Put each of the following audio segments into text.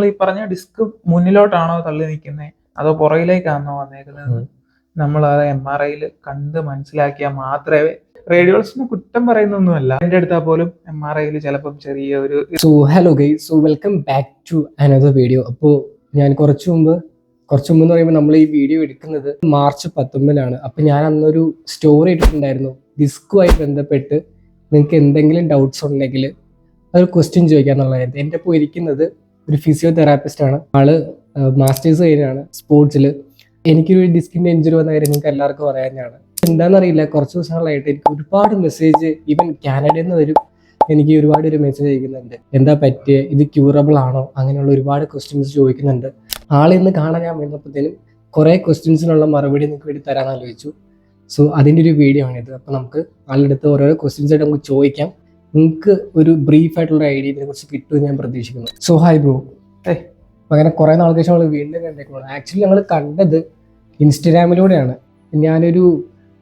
നമ്മൾ ഈ പറഞ്ഞ ഡിസ്ക് മുന്നിലോട്ടാണോ തള്ളി നിൽക്കുന്നത് അതോ പുറകിലേക്കാണോ വന്നേക്കുന്നത് നമ്മൾ അത് MRIയിൽ കണ്ട് മനസ്സിലാക്കിയാൽ മാത്രമേ. റേഡിയോളജിസ്റ്റിന് കുറ്റം പറയുന്നൊന്നുമല്ല, എൻ്റെ അടുത്താൽ പോലും MRIയിൽ ചിലപ്പം ചെറിയ ഒരു. So hello guys, so welcome back to another video. അപ്പോൾ ഞാൻ കുറച്ച് മുമ്പ് എന്ന് പറയുമ്പോൾ നമ്മൾ ഈ വീഡിയോ എടുക്കുന്നത് മാർച്ച് 19 അപ്പോൾ ഞാൻ അന്നൊരു സ്റ്റോറി ഇട്ടിട്ടുണ്ടായിരുന്നു. ഡിസ്കുമായി ബന്ധപ്പെട്ട് നിങ്ങൾക്ക് എന്തെങ്കിലും ഡൗട്ട്സ് ഉണ്ടെങ്കിൽ അതൊരു ക്വസ്റ്റ്യൻ ചോദിക്കാന്നുള്ളതായിരുന്നു. എൻ്റെ ഇപ്പോൾ ഇരിക്കുന്നത് ഒരു ഫിസിയോതെറാപ്പിസ്റ്റ് ആണ്. ആള് മാസ്റ്റേഴ്സ് കഴിഞ്ഞാണ് സ്പോർട്സിൽ. എനിക്കൊരു ഡിസ്കിൻ്റെ ഇഞ്ചുറി വന്ന കാര്യം നിങ്ങൾക്ക് എല്ലാവർക്കും അറിയാനാണ്. എന്താണെന്നറിയില്ല, കുറച്ച് ദിവസങ്ങളായിട്ട് എനിക്ക് ഒരുപാട് മെസ്സേജ് ഈവൻ കാനഡയിൽ നിന്ന് വരും. എനിക്ക് ഒരുപാട് ഒരു മെസ്സേജ് അയക്കുന്നുണ്ട്, എന്താ പറ്റിയ, ഇത് ക്യൂറബിൾ ആണോ, അങ്ങനെയുള്ള ഒരുപാട് ക്വസ്റ്റ്യൻസ് ചോദിക്കുന്നുണ്ട്. ആളിന്ന് കാണാൻ ഞാൻ വന്നപ്പോഴത്തേനും കുറേ ക്വസ്റ്റ്യൻസിനുള്ള മറുപടി നിങ്ങൾക്ക് വേണ്ടി തരാമെന്ന് ആലോചിച്ചു. സോ അതിൻ്റെ ഒരു വീഡിയോ ആണിത്. അപ്പോൾ നമുക്ക് ആളുടെ അടുത്ത് ഓരോരോ ക്വസ്റ്റ്യൻസ് ആയിട്ട് നമുക്ക് ചോദിക്കാം. നിങ്ങൾക്ക് ഒരു ബ്രീഫ് ആയിട്ടുള്ള ഐഡിയ ഇതിനെക്കുറിച്ച് കിട്ടുമെന്ന് ഞാൻ പ്രതീക്ഷിക്കുന്നു. So hi bro. അങ്ങനെ കുറേ നാൾക്ക് ശേഷം നമ്മൾ വീണ്ടും കണ്ടേക്കണം. ആക്ച്വലി ഞങ്ങൾ കണ്ടത് ഇൻസ്റ്റഗ്രാമിലൂടെയാണ്. ഞാനൊരു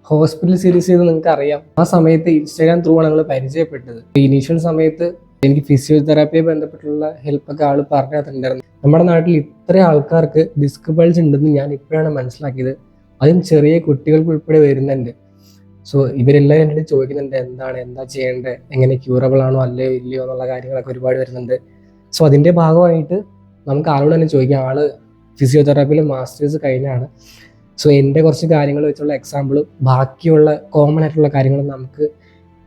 ഹോസ്പിറ്റൽ സീരീസ് ചെയ്ത് നിങ്ങൾക്ക് അറിയാം. ആ സമയത്ത് ഇൻസ്റ്റാഗ്രാം ത്രൂ ആണ് ഞങ്ങൾ പരിചയപ്പെട്ടത്. ഇനീഷ്യൽ സമയത്ത് എനിക്ക് ഫിസിയോതെറാപ്പിയെ ബന്ധപ്പെട്ടുള്ള ഹെൽപ്പൊക്കെ ആൾ പറഞ്ഞു തന്നിട്ടുണ്ടായിരുന്നു. നമ്മുടെ നാട്ടിൽ ഇത്ര ആൾക്കാർക്ക് ഡിസ്ക് ബൾജ് ഉണ്ടെന്ന് ഞാൻ ഇപ്പോഴാണ് മനസ്സിലാക്കിയത്. അതും ചെറിയ കുട്ടികൾക്ക് ഉൾപ്പെടെ വരുന്നുണ്ട്. സോ ഇവരെല്ലാം എൻ്റെ അടുത്ത് ചോദിക്കുന്നുണ്ട്, എന്താ ചെയ്യേണ്ടത്, എങ്ങനെ ക്യൂറബിൾ ആണോ അല്ലയോ ഇല്ലയോ എന്നുള്ള കാര്യങ്ങളൊക്കെ ഒരുപാട് വരുന്നുണ്ട്. സോ അതിൻ്റെ ഭാഗമായിട്ട് നമുക്ക് ആളോട് തന്നെ ചോദിക്കാം. ആള് ഫിസിയോതെറാപ്പിയിൽ മാസ്റ്റേഴ്സ് കഴിഞ്ഞാണ്. സോ എൻ്റെ കുറച്ച് കാര്യങ്ങൾ വെച്ചുള്ള എക്സാമ്പിളും ബാക്കിയുള്ള കോമൺ ആയിട്ടുള്ള കാര്യങ്ങളും നമുക്ക്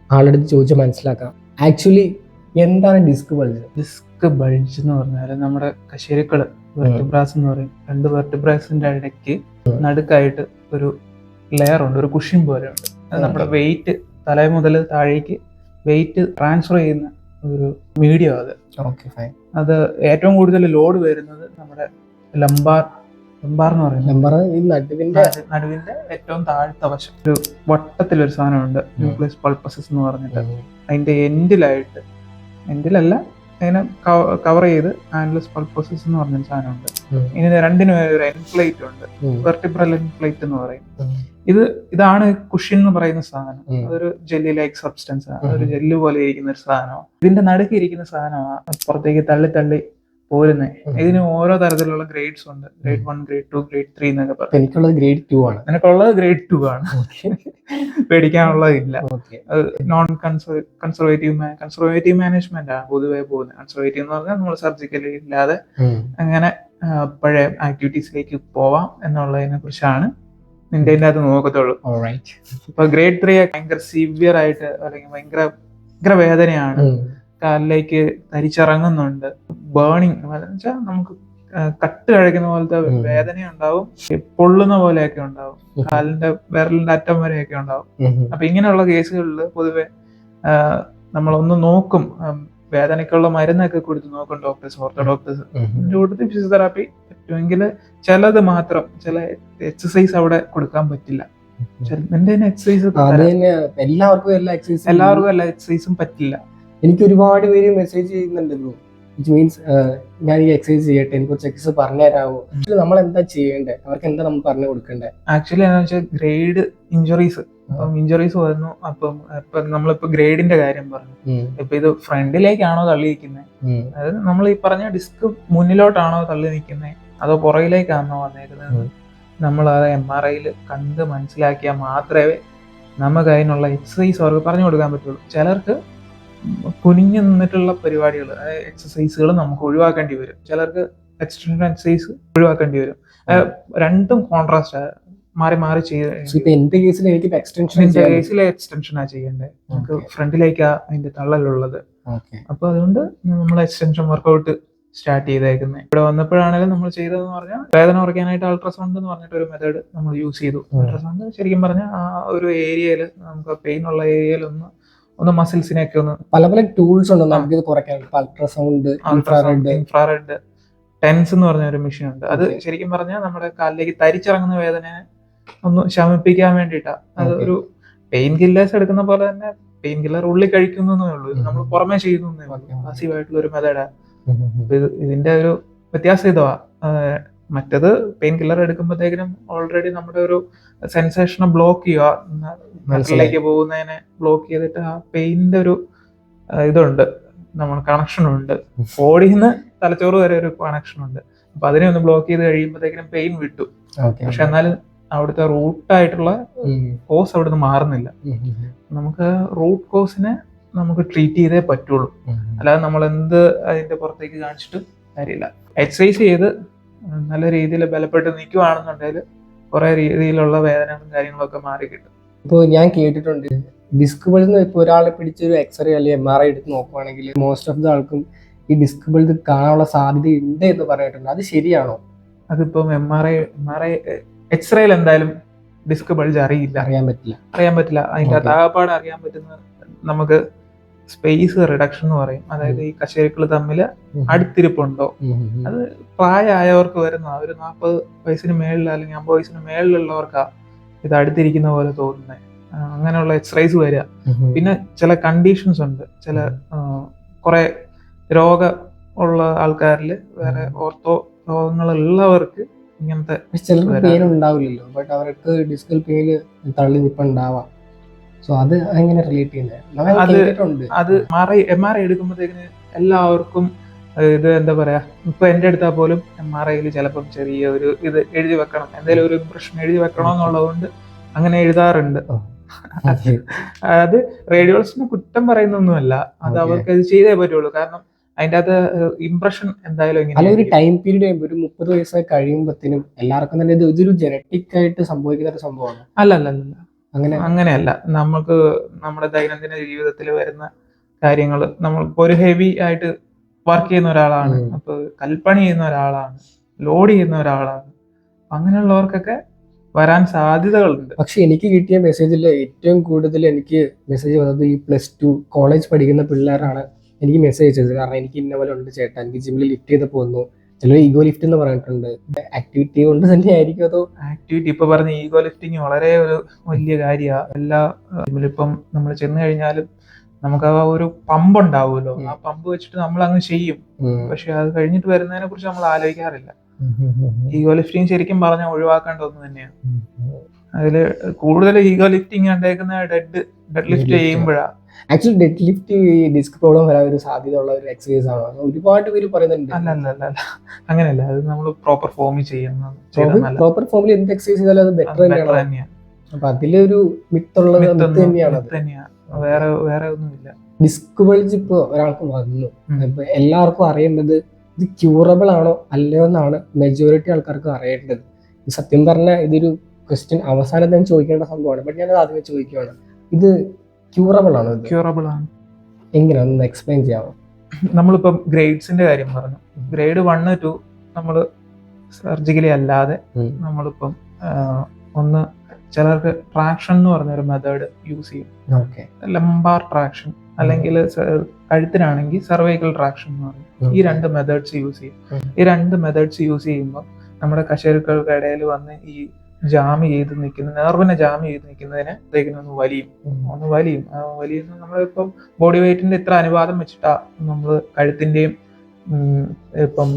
ആളെടുത്ത് ചോദിച്ച് മനസ്സിലാക്കാം. ആക്ച്വലി എന്താണ് ഡിസ്ക് ബൾജ്? ഡിസ്ക് ബൾജ് എന്ന് പറഞ്ഞാൽ നമ്മുടെ കശേരുക്കള് വെർട്ടിബ്രാസ് എന്ന് പറയും. 2 വെർട്ടിബ്രാസിന്റെ ഇടയ്ക്ക് നടുക്കായിട്ട് ഒരു ലെയർ ഉണ്ട്, ഒരു കുഷൻ പോലെ ഉണ്ട്. അത് നമ്മുടെ വെയിറ്റ് തല മുതൽ താഴേക്ക് വെയിറ്റ് ട്രാൻസ്ഫർ ചെയ്യുന്ന ഒരു മീഡിയം അത്. അത് ഏറ്റവും കൂടുതൽ ലോഡ് വരുന്നത് നമ്മുടെ ലംബാർ എന്ന് പറയുന്നത് നടുവിന്റെ ഏറ്റവും താഴത്തെ വശം. ഒരു വട്ടത്തിലൊരു സാധനമുണ്ട്, ന്യൂക്ലിയസ് പൾപ്പസസ് എന്ന് പറഞ്ഞിട്ട്. അതിന്റെ എൻഡിലല്ല അതിനെ കവർ ചെയ്ത് ആനുലസ് പൾപ്പസസ് എന്ന് പറഞ്ഞൊരു സാധനമുണ്ട്. ഇതിന് രണ്ടിനും ഒരു എൻപ്ലേറ്റ് ഉണ്ട്, വെർട്ടിബ്രൽ എൻപ്ലേറ്റ് എന്ന് പറയും. ഇതാണ് കുഷൻ എന്ന് പറയുന്ന സാധനം. അതൊരു ജെല്ലി ലൈക്ക് സബ്സ്റ്റൻസ് ആണ്, അതൊരു ജെല്ല് പോലെ ഇരിക്കുന്ന ഒരു സാധനമാണ്. ഇതിന്റെ നടുക്ക് ഇരിക്കുന്ന സാധനമാണ് പുറത്തേക്ക് തള്ളി പോരുന്നേ. ഇതിന് ഓരോ തരത്തിലുള്ള ഗ്രേഡ്സ് ഉണ്ട്. ഗ്രേഡ് 1, ഗ്രേഡ് 2, ഗ്രേഡ് 3 എന്നൊക്കെ പറയും. എനിക്കുള്ളത് ഗ്രേഡ് 2 ആണ്. എനിക്കുള്ളത് ഗ്രേഡ് 2 ആണ്. പേടിക്കാനുള്ളതില്ല. നോൺ കൺസർവേറ്റീവ് മാനേജ്മെന്റ് ആണ് പൊതുവെ പോകുന്നത്. കൺസർവേറ്റീവ് എന്ന് പറഞ്ഞാൽ നമ്മൾ സർജിക്കലി ഇല്ലാതെ അങ്ങനെ പഴയ ആക്ടിവിറ്റീസിലേക്ക് പോവാം എന്നുള്ളതിനെ കുറിച്ചാണ് നിന്റെ അത് നോക്കത്തുള്ളൂ. ഇപ്പൊ ഗ്രേഡ് 3 ഭയങ്കര സിവിയർ ആയിട്ട് അല്ലെങ്കിൽ ഭയങ്കര വേദനയാണ്, കാലിലേക്ക് തരിച്ചിറങ്ങുന്നുണ്ട്, ബേണിങ് വെച്ചാൽ നമുക്ക് കട്ട് കഴിക്കുന്ന പോലത്തെ വേദന ഉണ്ടാവും, പൊള്ളുന്ന പോലെയൊക്കെ ഉണ്ടാവും, കാലിന്റെ വിരലിന്റെ അറ്റം വരെയൊക്കെ ഉണ്ടാവും. അപ്പൊ ഇങ്ങനെയുള്ള കേസുകളിൽ പൊതുവെ നമ്മളൊന്ന് നോക്കും, വേദനയ്ക്കുള്ള മരുന്നൊക്കെ കൊടുത്ത് നോക്കും ഡോക്ടേഴ്സ്, ഓർത്തോ ഡോക്ടേഴ്സ്. ഇതിന്റെ കൂട്ടത്തിൽ ഫിസിയോതെറാപ്പി പറ്റുമെങ്കിൽ ചിലത് മാത്രം, ചില എക്സസൈസ് അവിടെ കൊടുക്കാൻ പറ്റില്ല. എക്സസൈസ് എല്ലാവർക്കും എല്ലാ എക്സസൈസും പറ്റില്ല. എനിക്ക് ഒരുപാട് പേര് മെസ്സേജ് ചെയ്യുന്നുണ്ട് ബ്രോ, വിച്ച് മീൻസ് ഞാൻ ഈ എക്സസൈസ് ചെയ്യട്ടെ, എനിക്ക് കുറച്ച് എക്സസൈസ് പറഞ്ഞു തരാമോ? നമ്മൾ എന്താ ചെയ്യേണ്ടത്, അവർക്ക് എന്താ നമ്മൾ പറഞ്ഞു കൊടുക്കേണ്ടത്? ആക്ച്വലി എന്താ വെച്ചാൽ ഗ്രേഡ് ഇഞ്ചുറീസ് വന്നു. അപ്പം നമ്മളിപ്പോ ഗ്രേഡിന്റെ കാര്യം പറഞ്ഞു. ഇപ്പൊ ഇത് ഫ്രണ്ടിലേക്കാണോ തള്ളി നിൽക്കുന്നത്, അതായത് നമ്മൾ ഈ പറഞ്ഞ ഡിസ്ക് മുന്നിലോട്ടാണോ തള്ളി നിൽക്കുന്നത് അതോ പുറകിലേക്കാണോ വന്നേക്കുന്നത്, നമ്മൾ അത് MRIയിൽ കണ്ട് മനസ്സിലാക്കിയാൽ മാത്രമേ നമുക്ക് അതിനുള്ള എക്സസൈസ് അവർക്ക് പറഞ്ഞു കൊടുക്കാൻ പറ്റുള്ളൂ. ചിലർക്ക് കുനിഞ്ഞു നിന്നിട്ടുള്ള പരിപാടികൾ, എക്സസൈസുകൾ നമുക്ക് ഒഴിവാക്കേണ്ടി വരും. ചിലർക്ക് എക്സ്റ്റൻഷൻ എക്സസൈസ് ഒഴിവാക്കേണ്ടി വരും. രണ്ടും കോൺട്രാസ്റ്റ് മാറി ചെയ്ത്. എന്റെ കേസിൽ എനിക്ക് എക്സ്റ്റൻഷനാ ചെയ്യേണ്ടത്. നമുക്ക് ഫ്രണ്ടിലേക്കാ അതിന്റെ തള്ളലുള്ളത്. അപ്പൊ അതുകൊണ്ട് നമ്മൾ എക്സ്റ്റൻഷൻ വർക്കൗട്ട് സ്റ്റാർട്ട് ചെയ്തേക്കുന്നത്. ഇവിടെ വന്നപ്പോഴാണെങ്കിലും നമ്മൾ ചെയ്തതെന്ന് പറഞ്ഞാൽ വേദന കുറയ്ക്കാനായിട്ട് അൾട്രാസൗണ്ട് എന്ന് പറഞ്ഞിട്ട് ഒരു മെത്തേഡ് നമ്മൾ യൂസ് ചെയ്തു. അൾട്രാസൗണ്ട് ശരിക്കും പറഞ്ഞാൽ ആ ഒരു ഏരിയയിൽ, നമുക്ക് പെയിൻ ഉള്ള ഏരിയയിൽ ഒന്ന് മസിൽസിനെയൊക്കെ ഒന്ന് പല ടൂൾസ് ഉണ്ട് നമുക്ക് ഇത് കുറയ്ക്കാൻ. അൾട്രാസൗണ്ട്, ഇൻഫ്രാറെഡ്, ടെൻസ് എന്ന് പറഞ്ഞ ഒരു മെഷീൻ ഉണ്ട്. അത് ശരിക്കും പറഞ്ഞാൽ നമ്മുടെ കാലിലേക്ക് തരിച്ചിറങ്ങുന്ന വേദനയെ ഒന്ന് ശമിപ്പിക്കാൻ വേണ്ടിയിട്ടാ. അത് ഒരു പെയിൻ കില്ലേഴ്സ് എടുക്കുന്ന പോലെ തന്നെ പെയിൻ കില്ലർ ഉള്ളിൽ കഴിക്കുന്നേ ഉള്ളൂ, ഇത് നമ്മൾ പുറമേ ചെയ്യുന്നേ ഉള്ളൂ. പാസീവായിട്ടുള്ള ഒരു മെത്തേഡാ. ഇതിന്റെ ഒരു വ്യത്യാസം ഇതുവാ. മറ്റത് പെയിൻ കില്ലർ എടുക്കുമ്പോഴത്തേക്കിനും ഓൾറെഡി നമ്മുടെ ഒരു സെൻസേഷനെ ബ്ലോക്ക് ചെയ്യുക, മസിലേക്ക് പോകുന്നതിനെ ബ്ലോക്ക് ചെയ്തിട്ട് ആ പെയിനിന്റെ ഒരു ഇതുണ്ട്, നമ്മൾ കണക്ഷൻ ഉണ്ട്, ബോഡിയിൽ നിന്ന് തലച്ചോറ് വരെ ഒരു കണക്ഷൻ ഉണ്ട്. അപ്പൊ അതിനെ ഒന്ന് ബ്ലോക്ക് ചെയ്ത് കഴിയുമ്പോഴത്തേക്കിനും പെയിൻ വിട്ടു. പക്ഷെ എന്നാലും അവിടുത്തെ റൂട്ടായിട്ടുള്ള കോസ് അവിടുന്ന് മാറുന്നില്ല. നമുക്ക് റൂട്ട് കോസിനെ നമുക്ക് ട്രീറ്റ് ചെയ്തേ പറ്റുള്ളൂ, അല്ലാതെ നമ്മൾ എന്ത് അതിന്റെ പുറത്തേക്ക് കാണിച്ചിട്ട് കാര്യമില്ല. എക്സസൈസ് ചെയ്ത് നല്ല രീതിയിൽ ബലപ്പെട്ട് നിൽക്കുവാണെന്നുണ്ടെങ്കിൽ കുറെ രീതിയിലുള്ള വേദനകളും കാര്യങ്ങളൊക്കെ മാറി കിട്ടും. ഇപ്പോൾ ഞാൻ കേട്ടിട്ടുണ്ട് ഡിസ്ക് ബൾന്ന് ഇപ്പോൾ ഒരാളെ പിടിച്ചൊരു എക്സ്റേ അല്ലെങ്കിൽ MRI എടുത്ത് നോക്കുവാണെങ്കിൽ മോസ്റ്റ് ഓഫ് ദ ആൾക്കും ഈ ഡിസ്ക് ബൾത് കാണാനുള്ള സാധ്യത ഉണ്ട് എന്ന് പറഞ്ഞിട്ടുണ്ട്. അത് ശരിയാണോ? അതിപ്പം MRI എക്സ്റേയിൽ എന്തായാലും ഡിസ്ക് ബൾജ് അറിയാൻ പറ്റില്ല. അതിന്റെ താഴെപ്പാട് അറിയാൻ പറ്റുന്ന നമുക്ക് സ്പേസ് റിഡക്ഷൻ എന്ന് പറയും. അതായത് ഈ കശേരുക്കൾ തമ്മിൽ അടുത്തിരിപ്പുണ്ടോ, അത് പ്രായമായവർക്ക് വരുന്ന ഒരു 40 വയസ്സിന് മേളിൽ അല്ലെങ്കിൽ 50 വയസ്സിന് മേളിലുള്ളവർക്കാ ഇത് അടുത്തിരിക്കുന്ന പോലെ തോന്നുന്നത്. അങ്ങനെയുള്ള എക്സ്റേസ് വരിക. പിന്നെ ചില കണ്ടീഷൻസ് ഉണ്ട്, ചില കുറെ രോഗം ഉള്ള ആൾക്കാരിൽ, വേറെ ഓർത്തോ രോഗങ്ങളുള്ളവർക്ക് ഇങ്ങനത്തെ ചിലർക്ക് പെയിൻ ഉണ്ടാവില്ലല്ലോ, ബട്ട് അവർക്ക് ഡിസ്കൽ പെയിന് തള്ളി നിപ്പുണ്ടാവാം. സോ അത് എങ്ങനെ റിലേറ്റ് ചെയ്യുന്നത്? അത് MRI എടുക്കുമ്പോഴത്തേക്കിന് എല്ലാവർക്കും ഇത് എന്താ പറയാ, ഇപ്പൊ എന്റെ അടുത്താ പോലും MRIയിൽ ചിലപ്പം ചെറിയ ഒരു ഇത് എഴുതി വെക്കണം, എന്തെങ്കിലും ഒരു ഇംപ്രഷൻ എഴുതി വെക്കണം എന്നുള്ളതുകൊണ്ട് അങ്ങനെ എഴുതാറുണ്ട്. അത് റേഡിയോളജിസ്റ്റിന് കുറ്റം പറയുന്നൊന്നുമല്ല, അത് അവർക്ക് അത് ചെയ്തേ പറ്റുള്ളൂ. കാരണം അതിന്റെ അത് ഇംപ്രഷൻ എന്തായാലും ഒരു ടൈം പീരീഡ് ഒരു 30 വയസ്സായി കഴിയുമ്പോഴത്തേനും എല്ലാവർക്കും തന്നെ ഇതൊരു ജനറ്റിക് ആയിട്ട് സംഭവിക്കുന്ന ഒരു സംഭവമാണ്. അല്ല അങ്ങനെയല്ല. നമുക്ക് നമ്മുടെ ദൈനംദിന ജീവിതത്തിൽ വരുന്ന കാര്യങ്ങൾ, നമ്മളിപ്പോ ഒരു ഹെവി ആയിട്ട് വർക്ക് ചെയ്യുന്ന ഒരാളാണ്, അപ്പൊ കൽപ്പണി ചെയ്യുന്ന ഒരാളാണ്, ലോഡ് ചെയ്യുന്ന ഒരാളാണ്, അങ്ങനെയുള്ളവർക്കൊക്കെ വരാൻ സാധ്യതകളുണ്ട്. പക്ഷെ എനിക്ക് കിട്ടിയ മെസ്സേജിൽ ഏറ്റവും കൂടുതൽ എനിക്ക് മെസ്സേജ് വന്നത് ഈ +2 കോളേജ് പഠിക്കുന്ന പിള്ളേരാണ് എനിക്ക് മെസ്സേജ് അയച്ചത്. കാരണം എനിക്ക് ഇന്ന പോലെ ഉണ്ട് ചേട്ടാ, എനിക്ക് ജിമ്മിൽ ലിഫ്റ്റ് ചെയ്ത് പോകുന്നു, ചിലർ ഈഗോ ലിഫ്റ്റ് എന്ന് പറഞ്ഞിട്ടുണ്ട്. ആക്ടിവിറ്റി കൊണ്ട് തന്നെ ആയിരിക്കും അതോ? ആക്ടിവിറ്റി ഇപ്പൊ പറഞ്ഞ ഈഗോ ലിഫ്റ്റിങ് വളരെ ഒരു വലിയ കാര്യമാണ്. എല്ലാ ജിമ്മിലിപ്പം നമ്മൾ ചെന്ന് കഴിഞ്ഞാലും നമുക്ക് ആ ഒരു പമ്പ് ഉണ്ടാവുമല്ലോ, ആ പമ്പ് വെച്ചിട്ട് നമ്മൾ അങ്ങ് ചെയ്യും. പക്ഷെ അത് കഴിഞ്ഞിട്ട് വരുന്നതിനെ കുറിച്ച് നമ്മൾ ആലോചിക്കാറില്ല. ഈഗോ ലിഫ്റ്റിംഗ് ശരിക്കും പറഞ്ഞാൽ ഒഴിവാക്കേണ്ട ഒന്ന് തന്നെയാണ്. അതില് കൂടുതൽ ഈഗോ ലിഫ്റ്റിംഗ് കണ്ടേക്കുന്ന ഡെഡ് ലിഫ്റ്റ് ചെയ്യുമ്പോഴാണ്. ആക്ച്വലി ഡെഡ് ലിഫ്റ്റ് ഈ ഡിസ്ക് പ്രോബ്ലം വരാൻ ഒരു സാധ്യത ഉള്ള ഒരു എക്സസൈസ് ആണ്. ഒരുപാട് പേര് പറയുന്നുണ്ട്. അല്ല അങ്ങനെയല്ല, അത് നമ്മൾ പ്രോപ്പർ ഫോമിൽ ചെയ്യുന്നത്. പ്രോപ്പർ ഫോമിൽ എന്ത് എക്സസൈസ് ചെയ്താലും അത് ബെറ്റർ തന്നെയാണ്. അപ്പൊ അതിലൊരു മിത്തുള്ളത് തന്നെയാണ്. വേറെ ഒന്നുമില്ല. ഡിസ്ക് ബൾജ് ഇപ്പൊ ഒരാൾക്ക് വന്നു, ഇപ്പൊ എല്ലാവർക്കും അറിയേണ്ടത് ഇത് ക്യൂറബിൾ ആണോ അല്ലയോ എന്നാണ് മെജോറിറ്റി ആൾക്കാർക്ക് അറിയേണ്ടത്. സത്യം പറഞ്ഞാൽ ഇതൊരു ക്വസ്റ്റ്യൻ അവസാനം തന്നെ ചോദിക്കേണ്ട സംഭവമാണ്, ബട്ട് ഞാനത് ആദ്യമേ ചോദിക്കുകയാണ്. ഇത് ക്യൂറബിൾ ആണോ? ക്യൂറബിൾ ആണ്. എങ്ങനെയാണെന്ന് എക്സ്പ്ലെയിൻ ചെയ്യാമോ? നമ്മളിപ്പം ഗ്രേഡ്സിന്റെ കാര്യം പറഞ്ഞു. ഗ്രേഡ് 1, 2 നമ്മൾ സർജിക്കലി അല്ലാതെ നമ്മളിപ്പം ഒന്ന് ചിലർക്ക് ട്രാക്ഷൻ എന്ന് പറഞ്ഞൊരു മെത്തേഡ് യൂസ് ചെയ്യും. ലംബാർ ട്രാക്ഷൻ അല്ലെങ്കിൽ കഴുത്തിനാണെങ്കിൽ സർവൈക്കൽ ട്രാക്ഷൻ എന്ന് പറയും. ഈ 2 മെത്തേഡ്സ് യൂസ് ചെയ്യും. ഈ 2 മെത്തേഡ്സ് യൂസ് ചെയ്യുമ്പോൾ നമ്മുടെ കശേരുക്കൾക്ക് ഇടയിൽ വന്ന് ഈ ജാമ് ചെയ്ത് നിൽക്കുന്ന നെർവിനെ ജാമ് ചെയ്ത് നിൽക്കുന്നതിനെ ഒന്ന് വലിയും. വലിയുന്ന നമ്മളിപ്പം ബോഡി വെയിറ്റിന്റെ ഇത്ര അനുപാതം വെച്ചിട്ടാ നമ്മൾ കഴുത്തിന്റെയും ഇപ്പം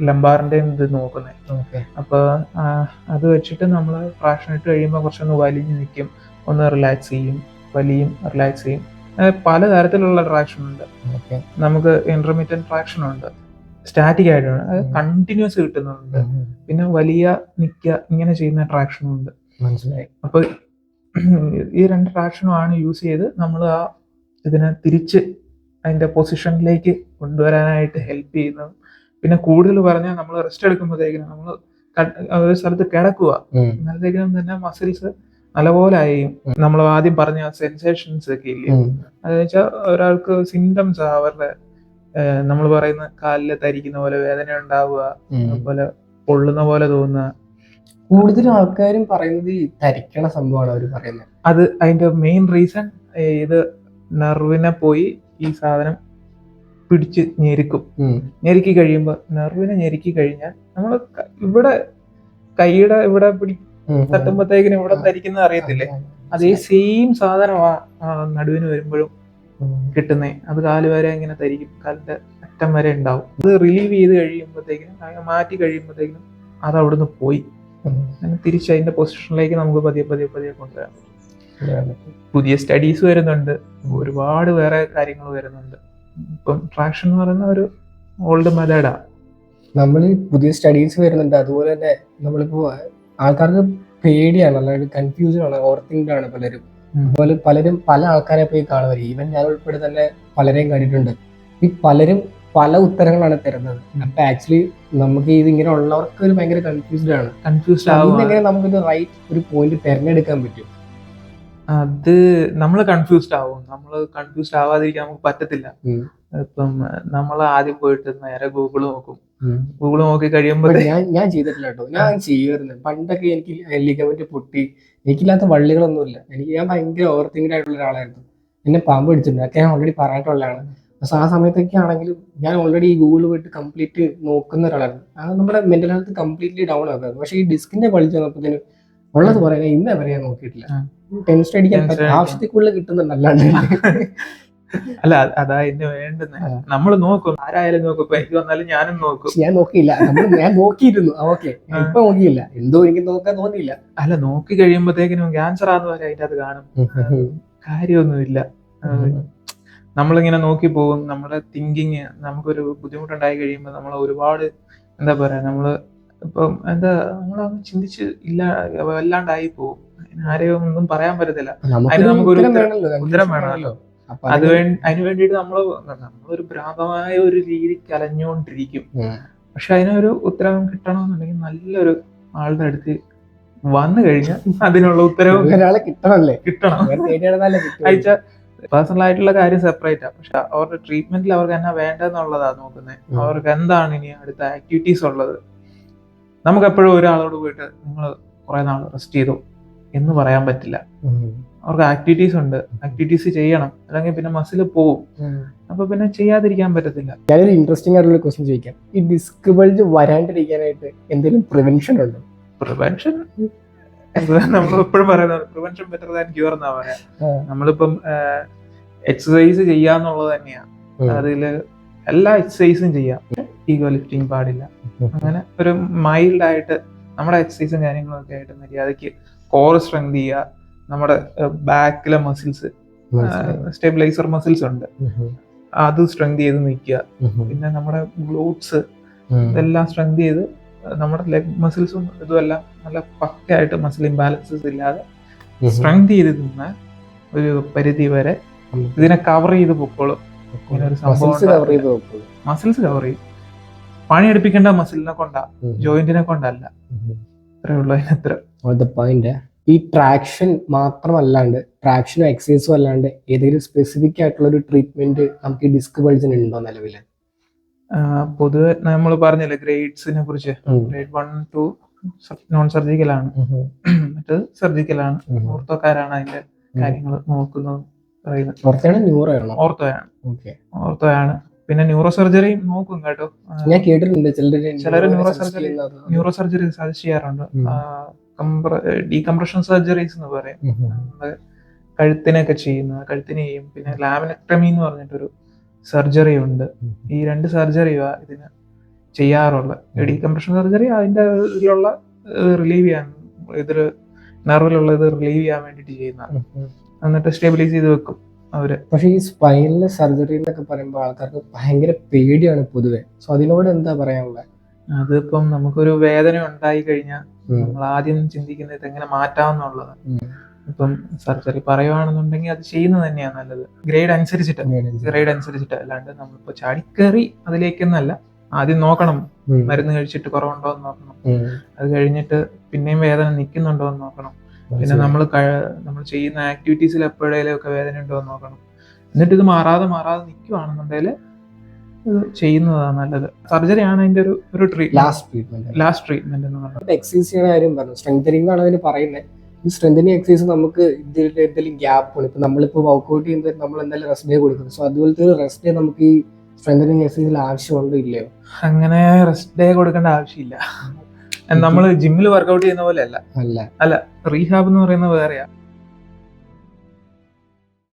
ലംബാറിന്റെയും ഇത് നോക്കുന്നത്. അപ്പൊ അത് വെച്ചിട്ട് നമ്മൾ ട്രാക്ഷൻ ഇട്ട് കഴിയുമ്പോൾ കുറച്ചൊന്ന് വലിഞ്ഞു നിൽക്കും, ഒന്ന് റിലാക്സ് ചെയ്യും, വലിയും റിലാക്സ് ചെയ്യും. പല തരത്തിലുള്ള ട്രാക്ഷൻ ഉണ്ട്. നമുക്ക് ഇന്റർമീഡിയറ്റ് ട്രാക്ഷൻ ഉണ്ട്, സ്റ്റാറ്റിക് ആയിട്ടാണ്, അത് കണ്ടിന്യൂസ് കിട്ടുന്നുണ്ട്. പിന്നെ വലിയ നിൽക്കുക ഇങ്ങനെ ചെയ്യുന്ന ട്രാക്ഷനും ഉണ്ട്. മനസ്സിലായി. അപ്പൊ ഈ 2 ട്രാക്ഷനുമാണ് യൂസ് ചെയ്ത് നമ്മൾ ആ ഇതിനെ തിരിച്ച് അതിന്റെ പൊസിഷനിലേക്ക് കൊണ്ടുവരാനായിട്ട് ഹെൽപ്പ് ചെയ്യുന്നത്. പിന്നെ കൂടുതൽ പറഞ്ഞാൽ നമ്മൾ റെസ്റ്റ് എടുക്കുമ്പോഴത്തേക്കിനും നമ്മൾ ഒരു സ്ഥലത്ത് കിടക്കുക, അന്നേരത്തേക്കിനും തന്നെ മസിൽസ് നല്ലപോലെ ആയും. നമ്മൾ ആദ്യം പറഞ്ഞ സെൻസേഷൻസ് ഒക്കെ ഇല്ലേ, അതെന്ന് വെച്ചാൽ ഒരാൾക്ക് സിംറ്റംസ് അവരുടെ നമ്മൾ പറയുന്ന കാലില് തരിക്കുന്ന പോലെ വേദന ഉണ്ടാവുക, അതുപോലെ പൊള്ളുന്ന പോലെ തോന്നുക. കൂടുതലും ആൾക്കാരും പറയുന്നത് ഈ തരിക്കണ സംഭവമാണ് അവർ പറയുന്നത്. അത് അതിന്റെ മെയിൻ റീസൺ ഇത് നെർവിനെ പോയി ഈ സാധനം പിടിച്ച് ഞെരുക്കി കഴിയുമ്പോൾ, നെർവിനെ ഞെരുക്കി കഴിഞ്ഞാൽ നമ്മൾ ഇവിടെ കൈയുടെ ഇവിടെ തട്ടുമ്പോഴത്തേക്കിനും ഇവിടെ തരിക്കുന്നത് അറിയത്തില്ലേ, അതേ സെയിം സാധനമാ നടുവിന് വരുമ്പോഴും കിട്ടുന്നേ. അത് കാല് വരെ ഇങ്ങനെ തരിക്കും, കാലിന്റെ അറ്റം വരെ ഉണ്ടാവും. അത് റിലീവ് ചെയ്ത് കഴിയുമ്പോഴത്തേക്കിനും മാറ്റി കഴിയുമ്പോഴത്തേക്കിനും അത് അവിടുന്ന് പോയി തിരിച്ച് അതിന്റെ പൊസിഷനിലേക്ക് നമുക്ക് പതിയെ കൊണ്ടുവരാം. പുതിയ സ്റ്റഡീസ് വരുന്നുണ്ട്, ഒരുപാട് വേറെ കാര്യങ്ങൾ വരുന്നുണ്ട്. ഇപ്പം ട്രാക്ഷൻ എന്ന് പറയുന്ന ഒരു ഓൾഡ് മെത്തേഡാണ്. നമ്മൾ പുതിയ സ്റ്റഡീസ് വരുന്നുണ്ട്, അതുപോലെ തന്നെ നമ്മളിപ്പോ ആൾക്കാർക്ക് പേടിയാണ്, അല്ലാണ്ട് കൺഫ്യൂഷൻ ആണ്, ഓവർ തിങ്ക് ആണ് പലരും. അതുപോലെ പലരും പല ആൾക്കാരെ പോയി കാണുന്നത്, ഈവൻ ഞാൻ ഉൾപ്പെടെ തന്നെ പലരെയും കണ്ടിട്ടുണ്ട്. ഈ പലരും പല ഉത്തരങ്ങളാണ് തരുന്നത്. അപ്പൊ ആക്ച്വലി നമുക്ക് ഇതിങ്ങനെ ഉള്ളവർക്ക് ഒരു ഭയങ്കര കൺഫ്യൂസ്ഡ് ആണ്. എങ്ങനെ നമുക്കൊരു റൈറ്റ് ഒരു പോയിന്റ് തെരഞ്ഞെടുക്കാൻ പറ്റും? അത് നമ്മൾ കൺഫ്യൂസ്ഡ് ആവും. നമ്മൾ കൺഫ്യൂസ്ഡ് ആവാതിരിക്കാൻ നമുക്ക് പറ്റത്തില്ല. ഇപ്പം നമ്മൾ ആദ്യം പോയിട്ട് നേരെ ഗൂഗിൾ നോക്കും. ഗൂഗിൾ നോക്കി കഴിയുമ്പോൾ ഞാൻ ചെയ്തിട്ടില്ല കേട്ടോ, ഞാൻ ചെയ്യുമായിരുന്നു പണ്ടൊക്കെ. എനിക്ക് ലിഗമെന്റ് പൊട്ടി, എനിക്കില്ലാത്ത വള്ളികളൊന്നുമില്ല. ഞാൻ ഭയങ്കര ഓവർ തിങ്കഡ് ആയിട്ടുള്ള ഒരാളായിരുന്നു. എന്നെ പാമ്പ് പിടിച്ചിട്ടുണ്ട്, അതൊക്കെ ഞാൻ ഓൾറെഡി പറഞ്ഞിട്ടുള്ളതാണ്. പക്ഷെ ആ സമയത്തൊക്കെ ആണെങ്കിലും ഞാൻ ഓൾറെഡി ഈ ഗൂഗിൾ പോയിട്ട് കംപ്ലീറ്റ് നോക്കുന്ന ഒരാളായിരുന്നു. അത് നമ്മുടെ മെന്റൽ ഹെൽത്ത് കംപ്ലീറ്റ്ലി ഡൗൺ ആക്കുന്നത്. പക്ഷെ ഈ ഡിസ്കിന്റെ കളിച്ച് വന്നപ്പോഴത്തേനും ഉള്ളത് പറയാൻ ഇന്നേ വരെ ഞാൻ നോക്കിയിട്ടില്ല. ടെൻഷൻ അടിക്കാൻ ആവശ്യത്തിൽ കൂടുതൽ കിട്ടുന്നുണ്ട്, അല്ലാണ്ട് അല്ല. അതാ എന്നെ വേണ്ടുന്നത്. നമ്മൾ നോക്കും, ആരായാലും നോക്കും. ഇപ്പൊ എനിക്ക് വന്നാലും ഞാനും നോക്കും. ഞാൻ നോക്കിയില്ല, ഞാൻ നോക്കിയിരുന്നു. ഓക്കെ, ഇപ്പൊ നോക്കിയില്ല, എന്തോ എനിക്ക് നോക്കാൻ തോന്നിയില്ല. അല്ല, നോക്കി കഴിയുമ്പോഴത്തേക്കിനും ക്യാൻസർ ആന്ന് പറയാം അതിന്റെ അത് കാണും. കാര്യമൊന്നുമില്ല. നമ്മളിങ്ങനെ നോക്കി പോകും. നമ്മുടെ തിങ്കിങ്, നമുക്കൊരു ബുദ്ധിമുട്ടുണ്ടായി കഴിയുമ്പോൾ നമ്മൾ ഒരുപാട് എന്താ പറയാ, നമ്മള് ഇപ്പം നമ്മളങ്ങ് ചിന്തിച്ച് വല്ലാണ്ടായി പോകും. ആരെയും ഒന്നും പറയാൻ പറ്റത്തില്ല. അതിന് നമുക്കൊരു ഉത്തരം വേണമല്ലോ. അതിന് വേണ്ടിയിട്ട് നമ്മളൊരു ഭ്രാന്തമായ ഒരു രീതിക്ക് അലഞ്ഞുകൊണ്ടിരിക്കും. പക്ഷെ അതിനൊരു ഉത്തരം കിട്ടണമെന്നുണ്ടെങ്കിൽ നല്ലൊരു ആളുടെ അടുത്ത് വന്നു കഴിഞ്ഞാൽ അതിനുള്ള ഉത്തരവ് കിട്ടണം. അയച്ച പേഴ്സണൽ ആയിട്ടുള്ള കാര്യം സെപ്പറേറ്റാ. പക്ഷെ അവരുടെ ട്രീറ്റ്മെന്റിൽ അവർക്ക് എന്നാ വേണ്ടെന്നുള്ളതാ നോക്കുന്നത്. അവർക്ക് എന്താണ് ഇനി അടുത്ത ആക്ടിവിറ്റീസ് ഉള്ളത്. നമുക്ക് എപ്പോഴും ഒരാളോട് പോയിട്ട് നിങ്ങൾ കുറെ നാൾ റെസ്റ്റ് ചെയ്തു എന്ന് പറയാൻ പറ്റില്ല. അവർക്ക് ആക്ടിവിറ്റീസ് ഉണ്ട്, ആക്ടിവിറ്റീസ് ചെയ്യണം, അല്ലെങ്കിൽ പിന്നെ മസിൽ പോവും. അപ്പൊ പിന്നെ ചെയ്യാതിരിക്കാൻ പറ്റത്തില്ല. ഞാനൊരു ഇൻട്രസ്റ്റിംഗ് ആയിട്ടുള്ള ക്വസ്റ്റ്യൻ ചോദിക്കാം. ഈ ഡിസ്ക് ബൾജ് വരാണ്ടിരിക്കാനായിട്ട് എന്തെങ്കിലും പ്രിവെൻഷൻ ഉണ്ടോ? പ്രിവെൻഷൻ നമ്മൾ എപ്പോഴും പറയുന്നത് പ്രിവെൻഷൻ ബെറ്റർ ദാൻ ക്യൂർ എന്നാ പറയാ. നമ്മളിപ്പം എക്സസൈസ് ചെയ്യാന്നുള്ളത് തന്നെയാണ്. അതില് എല്ലാ എക്സസൈസും ചെയ്യാം, ഈഗോ ലിഫ്റ്റിംഗ് പാടില്ല. അങ്ങനെ ഒരു മൈൽഡ് ആയിട്ട് നമ്മുടെ എക്സസൈസും കാര്യങ്ങളൊക്കെ ആയിട്ട് മര്യാദക്ക് കോർ സ്ട്രെങ്ത് ചെയ്യുക. നമ്മുടെ ബാക്കിലെ മസിൽസ്, സ്റ്റെബിലൈസർ മസിൽസ് ഉണ്ട്, അത് സ്ട്രെങ്ത് ചെയ്ത് നിൽക്കുക. പിന്നെ നമ്മുടെ ഗ്ലൂട്ട്സ് ഇതെല്ലാം സ്ട്രെങ്ത് ചെയ്ത് നമ്മുടെ ലെഗ് മസിൽസും ഇതുമെല്ലാം നല്ല പക്കയായിട്ട് മസിൽ ഇംബാലൻസസ് ഇല്ലാതെ സ്ട്രെങ്ത് ചെയ്ത് നിന്നാൽ ഒരു പരിധി വരെ ഇതിനെ കവർ ചെയ്ത് പൊക്കോളും. ഇങ്ങനൊരു സംഭവം മസിൽസ് കവർ ചെയ്യും. പണിയെടുപ്പിക്കേണ്ട മസിലിനെ കൊണ്ടാ, ജോയിന്റിനെ കൊണ്ടല്ല. അത്രേ ഉള്ളൂ അതിനത്ര. ഈ ട്രാക്ഷൻ മാത്രമല്ലാണ്ട്, ട്രാക്ഷനും എക്സസൈസും അല്ലാണ്ട് ഏതെങ്കിലും സ്പെസിഫിക് ആയിട്ടുള്ള ഒരു ട്രീറ്റ്മെന്റ് നമുക്ക് ഈ ഡിസ്ക് ബൾജിന് ഉണ്ടോ നിലവിൽ? പൊതുവെ നമ്മൾ പറഞ്ഞില്ലേ ഗ്രേഡ്സിനെ കുറിച്ച്, ഗ്രേഡ് 1 to നോൺ സർജിക്കലാണ്, മറ്റേത് സർജിക്കലാണ്. ഓർത്തോക്കാരാണ് അതിന്റെ കാര്യങ്ങൾ നോക്കുന്നത്. ഓർത്തോയാണ്. പിന്നെ ന്യൂറോ സർജറി നോക്കും കേട്ടോ. ഞാൻ കേട്ടിട്ടുണ്ട് ചിലര് ന്യൂറോ സർജറി സജസ്റ്റ് ചെയ്യാറുണ്ട്. ഡീകംപ്രഷൻ സർജറീസ് എന്ന് പറയും. കഴുത്തിനൊക്കെ ചെയ്യുന്നത്, കഴുത്തിന് ചെയ്യും. പിന്നെ ലാമിനക്ടമി എന്ന് പറഞ്ഞിട്ടൊരു സർജറി ഉണ്ട്. ഈ 2 സർജറിയാ ഇതിന് ചെയ്യാറുള്ളത്. ഡീകംപ്രഷൻ സർജറി അതിന്റെ ഇതിലുള്ള റിലീവ് ചെയ്യാൻ, ഇതില് നെർവിലുള്ള ഇത് റിലീവ് ചെയ്യാൻ വേണ്ടിട്ട് ചെയ്യുന്നതാണ്. എന്നിട്ട് സ്റ്റെബിലൈസ് ചെയ്ത് വെക്കും അവര്. പക്ഷെ ഈ സ്പൈനൽ സർജറി എന്നൊക്കെ പറയുമ്പോൾ ആൾക്കാർക്ക് ഭയങ്കര പേടിയാണ് പൊതുവെ. സോ അതിനോട് എന്താ പറയാനുള്ളത്? അതിപ്പം നമുക്കൊരു വേദന ഉണ്ടായി കഴിഞ്ഞാൽ നമ്മൾ ആദ്യം ചിന്തിക്കുന്നത് എങ്ങനെ മാറ്റാമെന്നുള്ളത്. ഇപ്പം സർജറി പറയുവാണെന്നുണ്ടെങ്കിൽ അത് ചെയ്യുന്നത് തന്നെയാണ് നല്ലത്. ഗ്രേഡ് അനുസരിച്ചിട്ട്, അല്ലാണ്ട് നമ്മളിപ്പോ ചാടിക്കേറി അതിലേക്കൊന്നല്ല. ആദ്യം നോക്കണം, മരുന്ന് കഴിച്ചിട്ട് കുറവുണ്ടോ എന്ന് നോക്കണം. അത് കഴിഞ്ഞിട്ട് പിന്നെയും വേദന നിൽക്കുന്നുണ്ടോ എന്ന് നോക്കണം. പിന്നെ നമ്മൾ ചെയ്യുന്ന ആക്ടിവിറ്റീസിൽ എപ്പോഴേലും ഒക്കെ വേദന ഉണ്ടോ എന്ന് നോക്കണം. എന്നിട്ട് ഇത് മാറാതെ നിൽക്കുവാണെന്നുണ്ടെങ്കിൽ ഇത് ചെയ്യുന്നതാണ് നല്ലത്. സർജറി ആണ് അതിന്റെ ഒരു ലാസ്റ്റ് ട്രീറ്റ്മെന്റ് എന്ന് പറയുന്നത്. എക്സസൈസ് ചെയ്യുന്ന കാര്യം പറഞ്ഞു, സ്ട്രെങ്തനിങ് ആണ് അതിന് പറയുന്നത്. ഈ സ്ട്രെങ്തനിങ് എക്സസൈസ് നമുക്ക് ഇതിൽ എന്തെങ്കിലും ഗ്യാപ്പ് ഉണ്ട്. ഇപ്പൊ നമ്മളിപ്പോ വർക്ക്ഔട്ട് ചെയ്യുമ്പോൾ നമ്മൾ എന്തായാലും റെസ്റ്റ് ഡേ കൊടുക്കുന്നു. സോ അതുപോലത്തെ റെസ്റ്റ് ഡേ നമുക്ക് ഈ സ്ട്രെങ്തനിങ് എക്സസൈസിൽ ആവശ്യമുണ്ടോ ഇല്ലയോ? അങ്ങനെ റെസ്റ്റ് ഡേ കൊടുക്കേണ്ട ആവശ്യമില്ല. നമ്മൾ ജിമ്മിൽ വർക്ക്ഔട്ട് ചെയ്യുന്ന പോലെ അല്ല. റീഹാബ് എന്ന് പറയുന്നത് വേറെയാ.